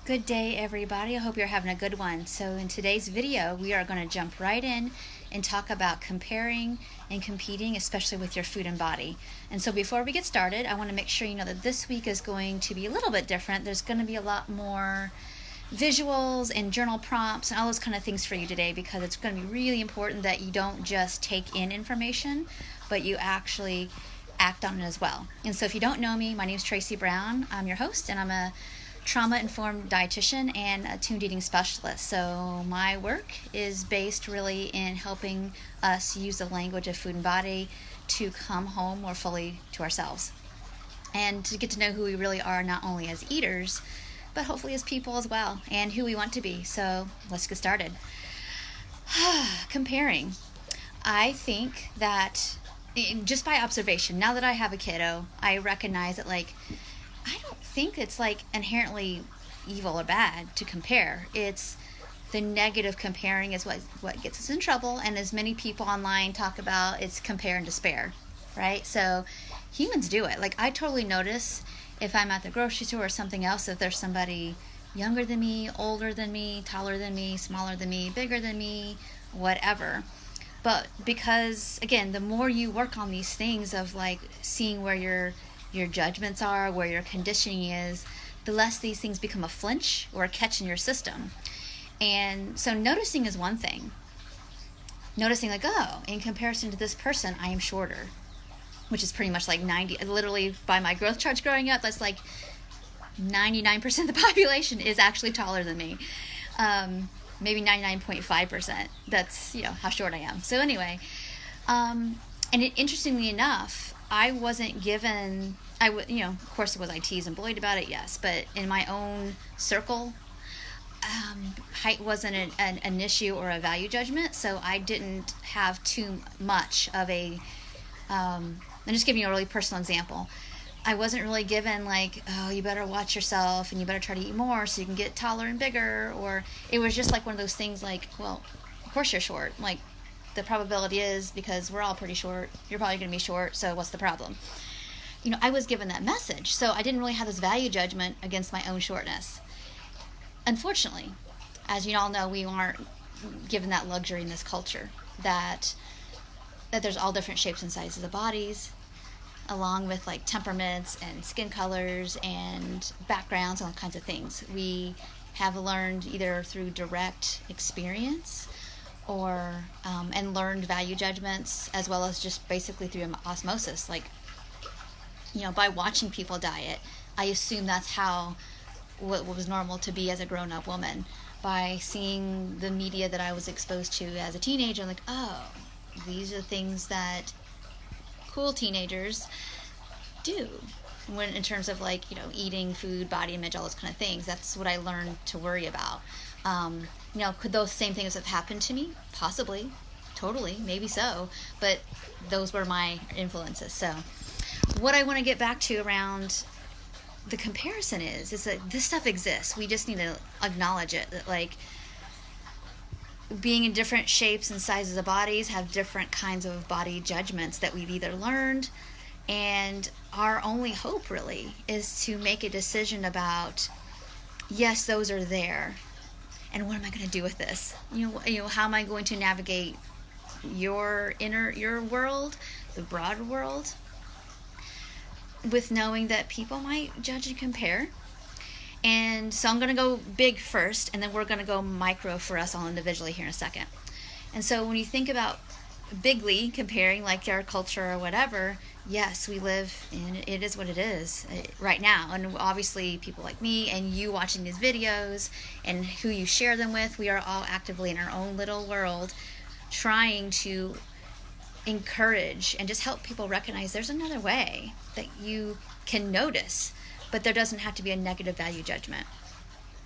Good day, everybody. I hope you're having a good one. So in today's video, we are going to jump right in and talk about comparing and competing, especially with your food and body. And so before we get started, I want to make sure you know that this week is going to be a little bit different. There's going to be a lot more visuals and journal prompts and all those kind of things for you today, because it's going to be really important that you don't just take in information, but you actually act on it as well. And so if you don't know me, my name is Tracy Brown. I'm your host, and I'm a trauma-informed dietitian and a tuned eating specialist. So my work is based really in helping us use the language of food and body to come home more fully to ourselves and to get to know who we really are, not only as eaters, but hopefully as people as well, and who we want to be. So let's get started. Comparing. I think that just by observation, now that I have a kiddo, I recognize that I don't think it's inherently evil or bad to compare. It's the negative comparing is what gets us in trouble, and as many people online talk about, it's compare and despair, right? So humans do it. I totally notice if I'm at the grocery store or something else, if there's somebody younger than me, older than me, taller than me, smaller than me, bigger than me, whatever. But because, again, the more you work on these things of seeing where your judgments are, where your conditioning is, the less these things become a flinch or a catch in your system. And so noticing is one thing. Noticing in comparison to this person, I am shorter, which is pretty much 90, literally by my growth charts growing up, that's 99% of the population is actually taller than me. Maybe 99.5%. That's, how short I am. So anyway, interestingly enough, I wasn't given, of course it was I teased and bullied about it, yes, but in my own circle, height wasn't an issue or a value judgment, so I didn't have too much of a, I'm just giving you a really personal example. I wasn't really given oh, you better watch yourself and you better try to eat more so you can get taller and bigger, or it was just one of those things well, of course you're short. The probability is, because we're all pretty short, you're probably going to be short, so what's the problem? I was given that message, so I didn't really have this value judgment against my own shortness. Unfortunately, as you all know, we aren't given that luxury in this culture, that there's all different shapes and sizes of bodies, along with temperaments and skin colors and backgrounds and all kinds of things. We have learned either through direct experience or and learned value judgments, as well as just basically through osmosis. By watching people diet, I assume that's what was normal to be as a grown-up woman. By seeing the media that I was exposed to as a teenager, I'm oh, these are things that cool teenagers do when in terms of eating, food, body image, all those kind of things. That's what I learned to worry about. Could those same things have happened to me? Possibly, totally, maybe so, but those were my influences. So what I want to get back to around the comparison is that this stuff exists. We just need to acknowledge it, that being in different shapes and sizes of bodies have different kinds of body judgments that we've either learned, and our only hope really is to make a decision about, yes, those are there, and what am I going to do with this? How am I going to navigate your world, the broader world, with knowing that people might judge and compare. And so I'm going to go big first, and then we're going to go micro for us all individually here in a second. And so when you think about bigly comparing, our culture or whatever, yes, we live in, it is what it is right now. And obviously people like me and you watching these videos and who you share them with, we are all actively in our own little world trying to encourage and just help people recognize there's another way that you can notice, but there doesn't have to be a negative value judgment.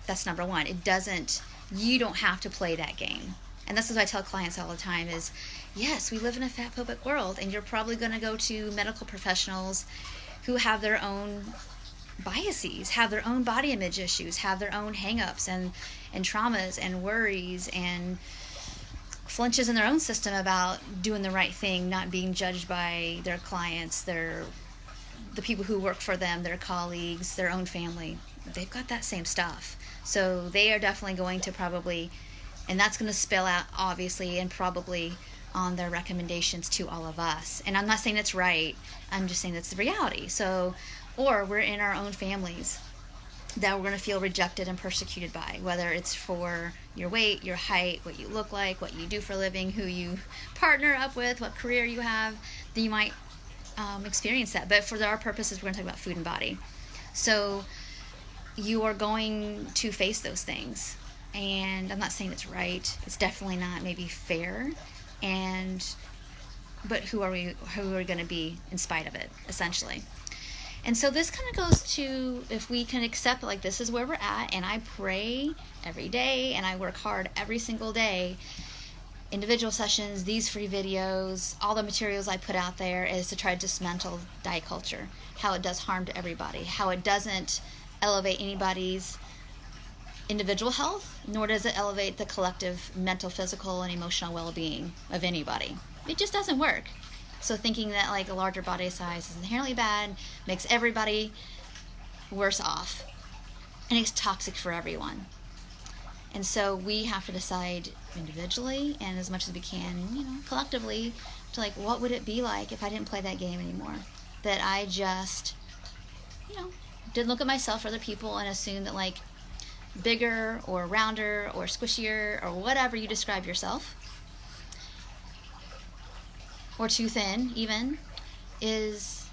That's number one. You don't have to play that game. And this is what I tell clients all the time is, yes, we live in a fat-phobic world, and you're probably going to go to medical professionals who have their own biases, have their own body image issues, have their own hang-ups and traumas and worries and flinches in their own system about doing the right thing, not being judged by their clients, their the people who work for them, their colleagues, their own family, they've got that same stuff. So they are definitely going to probably, and that's going to spill out obviously and probably on their recommendations to all of us. And I'm not saying it's right, I'm just saying that's the reality. So, or we're in our own families that we're going to feel rejected and persecuted by, whether it's for your weight, your height, what you look like, what you do for a living, who you partner up with, what career you have, then you might experience that. But for our purposes, we're going to talk about food and body. So you are going to face those things. And I'm not saying it's right. It's definitely not maybe fair. But who are we going to be in spite of it, essentially? And so this kind of goes to, if we can accept like this is where we're at, and I pray every day and I work hard every single day, individual sessions, these free videos, all the materials I put out there is to try to dismantle diet culture, how it does harm to everybody, how it doesn't elevate anybody's individual health, nor does it elevate the collective mental, physical, and emotional well-being of anybody. It just doesn't work. So thinking that like a larger body size is inherently bad makes everybody worse off, and it's toxic for everyone. And so we have to decide individually and as much as we can, collectively, to like, what would it be like if I didn't play that game anymore? That I just, didn't look at myself or other people and assume that like bigger or rounder or squishier or whatever you describe yourself, or too thin even, is,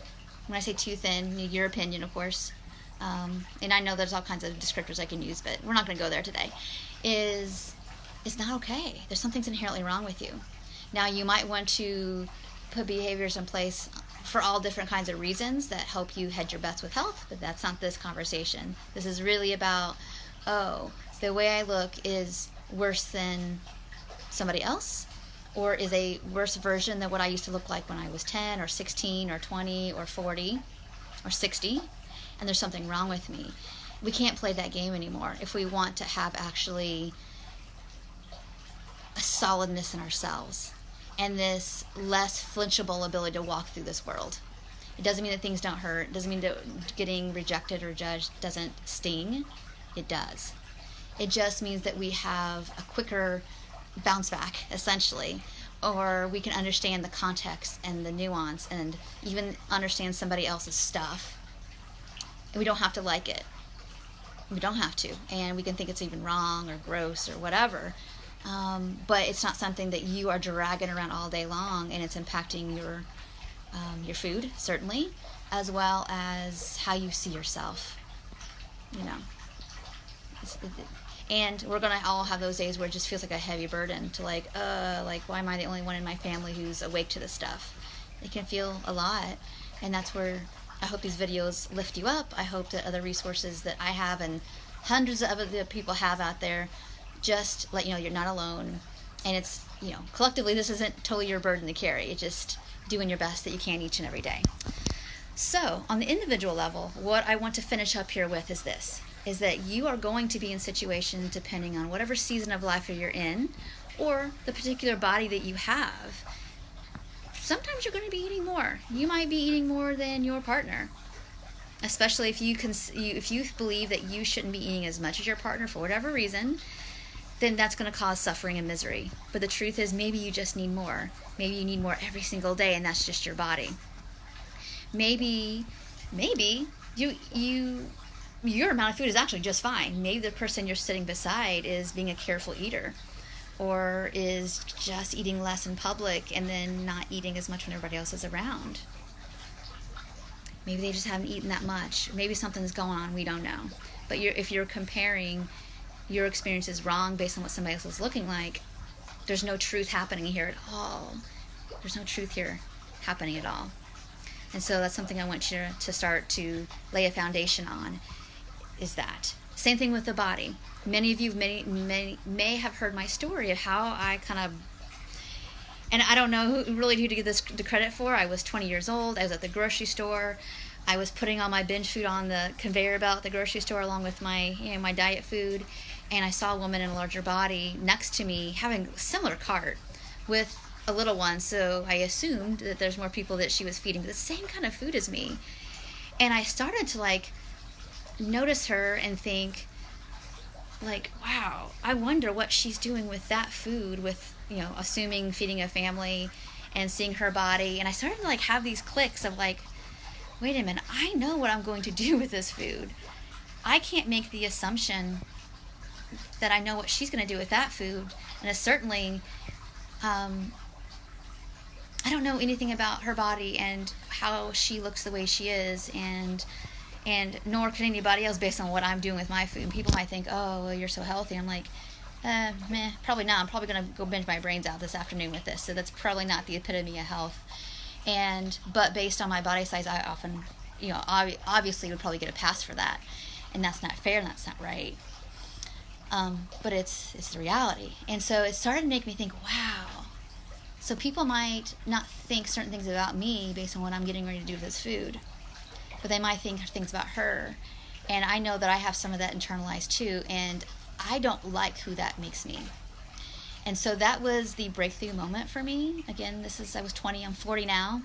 when I say too thin, your opinion of course, and I know there's all kinds of descriptors I can use, but we're not going to go there today, is not okay. There's something's inherently wrong with you. Now you might want to put behaviors in place for all different kinds of reasons that help you hedge your bets with health, but that's not this conversation. This is really about, the way I look is worse than somebody else, or is a worse version than what I used to look like when I was 10 or 16 or 20 or 40 or 60, and there's something wrong with me. We can't play that game anymore if we want to have actually a solidness in ourselves and this less flinchable ability to walk through this world. It doesn't mean that things don't hurt. It doesn't mean that getting rejected or judged doesn't sting. It does. It just means that we have a quicker bounce back, essentially, or we can understand the context and the nuance and even understand somebody else's stuff. And we don't have to like it. We don't have to. And we can think it's even wrong or gross or whatever. But it's not something that you are dragging around all day long, and it's impacting your food, certainly, as well as how you see yourself. And we're going to all have those days where it just feels like a heavy burden to like, why am I the only one in my family who's awake to this stuff? It can feel a lot, and that's where I hope these videos lift you up. I hope that other resources that I have and hundreds of other people have out there just let you know you're not alone. And it's, collectively this isn't totally your burden to carry. It's just doing your best that you can each and every day. So on the individual level, what I want to finish up here with is this, is that you are going to be in situations depending on whatever season of life you're in or the particular body that you have. Sometimes you're going to be eating more. You might be eating more than your partner, especially if you believe that you shouldn't be eating as much as your partner for whatever reason. Then that's going to cause suffering and misery. But the truth is, maybe you just need more. Maybe you need more every single day, and that's just your body. Maybe your amount of food is actually just fine. Maybe the person you're sitting beside is being a careful eater, or is just eating less in public and then not eating as much when everybody else is around. Maybe they just haven't eaten that much. Maybe something's going on, we don't know. But if you're comparing your experience is wrong based on what somebody else is looking like, there's no truth happening here at all. There's no truth here happening at all. And so that's something I want you to start to lay a foundation on, is that. Same thing with the body. Many of you may have heard my story of how I kind of, and I don't know who to give this the credit for. I was 20 years old. I was at the grocery store. I was putting all my binge food on the conveyor belt at the grocery store along with my diet food. And I saw a woman in a larger body next to me having a similar cart with a little one. So I assumed that there's more people that she was feeding the same kind of food as me. And I started to like notice her and think like, wow, I wonder what she's doing with that food, with, you know, assuming feeding a family and seeing her body. And I started to like have these clicks of like, wait a minute, I know what I'm going to do with this food. I can't make the assumption that I know what she's going to do with that food. And it's certainly, I don't know anything about her body and how she looks the way she is, and nor can anybody else based on what I'm doing with my food. People might think, oh, well, you're so healthy. I'm like, meh, probably not. I'm probably going to go binge my brains out this afternoon with this. So that's probably not the epitome of health. But based on my body size, I often, you know, obviously would probably get a pass for that. And that's not fair and that's not right. But it's the reality. And so it started to make me think, wow. So people might not think certain things about me based on what I'm getting ready to do with this food, but they might think things about her. And I know that I have some of that internalized too, and I don't like who that makes me. And so that was the breakthrough moment for me. Again, I was 20, I'm 40 now.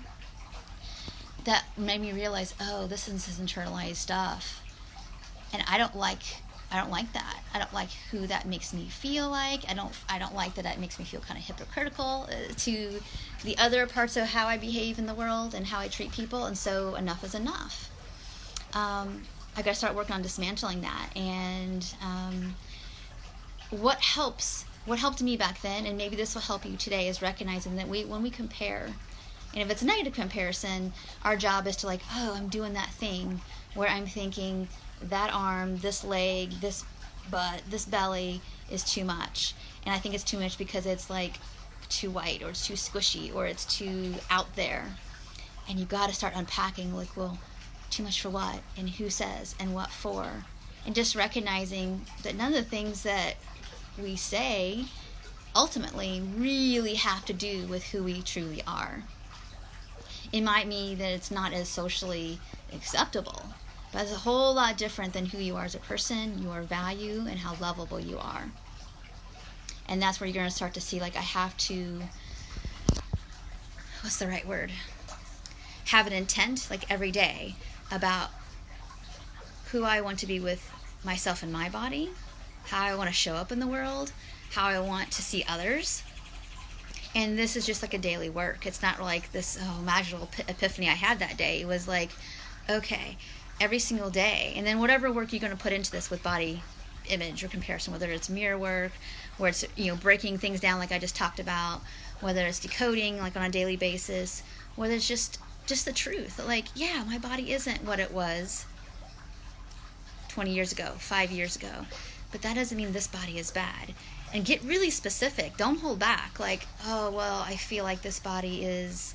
That made me realize, oh, this is internalized stuff. And I don't like that. I don't like who that makes me feel like. I don't like that makes me feel kind of hypocritical to the other parts of how I behave in the world and how I treat people. And so enough is enough. I got to start working on dismantling that. And what helped me back then, and maybe this will help you today, is recognizing that when we compare, and if it's a negative comparison, our job is to like, oh, I'm doing that thing where I'm thinking that arm, this leg, this butt, this belly is too much. And I think it's too much because it's like too white, or it's too squishy, or it's too out there. And you got to start unpacking like, well, too much for what, and who says, and what for. And just recognizing that none of the things that we say ultimately really have to do with who we truly are. It might mean that it's not as socially acceptable, but it's a whole lot different than who you are as a person, your value, and how lovable you are. And that's where you're going to start to see, like, I have to, what's the right word? Have an intent, like, every day about who I want to be with myself and my body, how I want to show up in the world, how I want to see others. And this is just like a daily work. It's not like this magical epiphany I had that day. It was like, okay, every single day. And then whatever work you're going to put into this with body image or comparison, whether it's mirror work, where it's, you know, breaking things down like I just talked about, whether it's decoding like on a daily basis, whether it's just the truth. Like, yeah, my body isn't what it was 20 years ago, 5 years ago. But that doesn't mean this body is bad. And get really specific. Don't hold back. Like, oh, well, I feel like this body is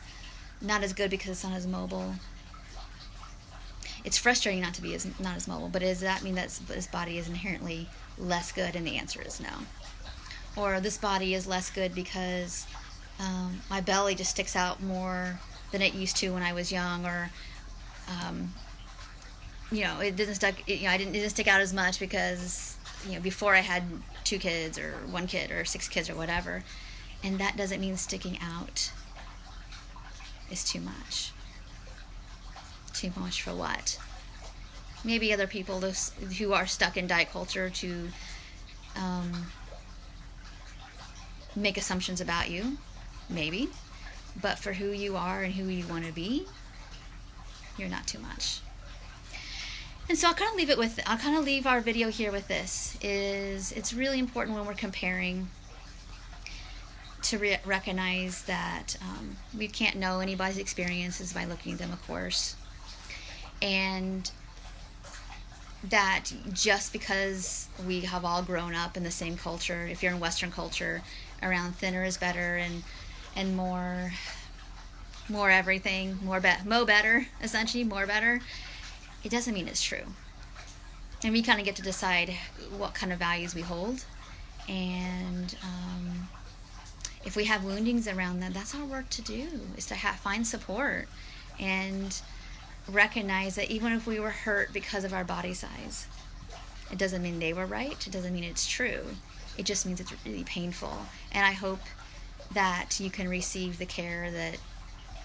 not as good because it's not as mobile. It's frustrating not to be not as mobile, but does that mean that this body is inherently less good? And the answer is no. Or this body is less good because my belly just sticks out more than it used to when I was young, or it didn't stick out as much because before I had 2 kids or 1 kid or 6 kids or whatever. And that doesn't mean sticking out is too much. Too much for what? Maybe other people who are stuck in diet culture to make assumptions about you, maybe. But for who you are and who you want to be, you're not too much. And so I'll kind of leave our video here with this. It's really important when we're comparing to recognize that we can't know anybody's experiences by looking at them, of course. And that just because we have all grown up in the same culture, if you're in Western culture, around thinner is better and more everything, more better, essentially, more better, it doesn't mean it's true. And we kind of get to decide what kind of values we hold. And if we have woundings around them, that's our work to do, is to find support and recognize that even if we were hurt because of our body size, it doesn't mean they were right. It doesn't mean it's true. It just means it's really painful. And I hope that you can receive the care that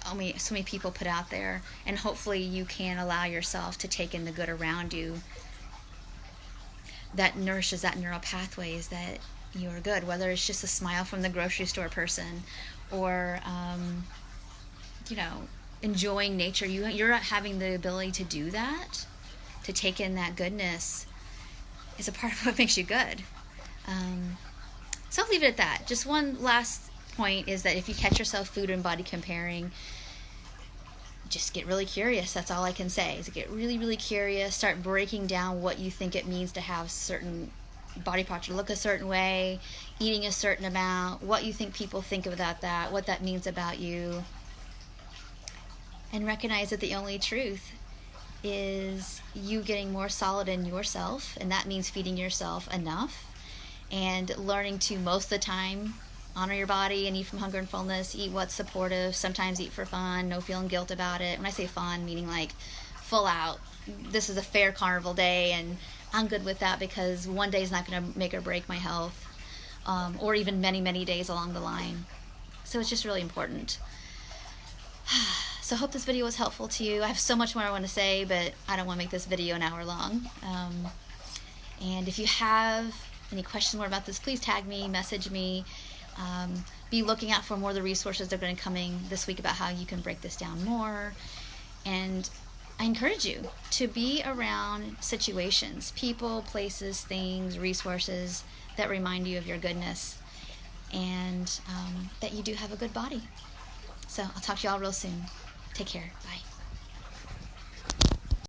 so many people put out there, and hopefully you can allow yourself to take in the good around you that nourishes that neural pathways that you are good, whether it's just a smile from the grocery store person, or you know, enjoying nature. You're not having the ability to do that, to take in that goodness, is a part of what makes you good. So I'll leave it at that. Just one last point is that if you catch yourself food and body comparing, just get really curious. That's all I can say, is get really, really curious. Start breaking down what you think it means to have certain body posture, look a certain way, eating a certain amount, what you think people think about that, what that means about you. And recognize that the only truth is you getting more solid in yourself, and that means feeding yourself enough and learning to, most of the time, honor your body and eat from hunger and fullness, eat what's supportive, sometimes eat for fun, no feeling guilt about it. When I say fun, meaning like full out, this is a fair carnival day and I'm good with that because one day is not going to make or break my health, or even many, many days along the line. So it's just really important. So I hope this video was helpful to you. I have so much more I want to say, but I don't want to make this video an hour long. And if you have any questions more about this, please tag me, message me. Be looking out for more of the resources that are going to be coming this week about how you can break this down more. And I encourage you to be around situations, people, places, things, resources that remind you of your goodness, and that you do have a good body. So I'll talk to you all real soon. Take care. Bye.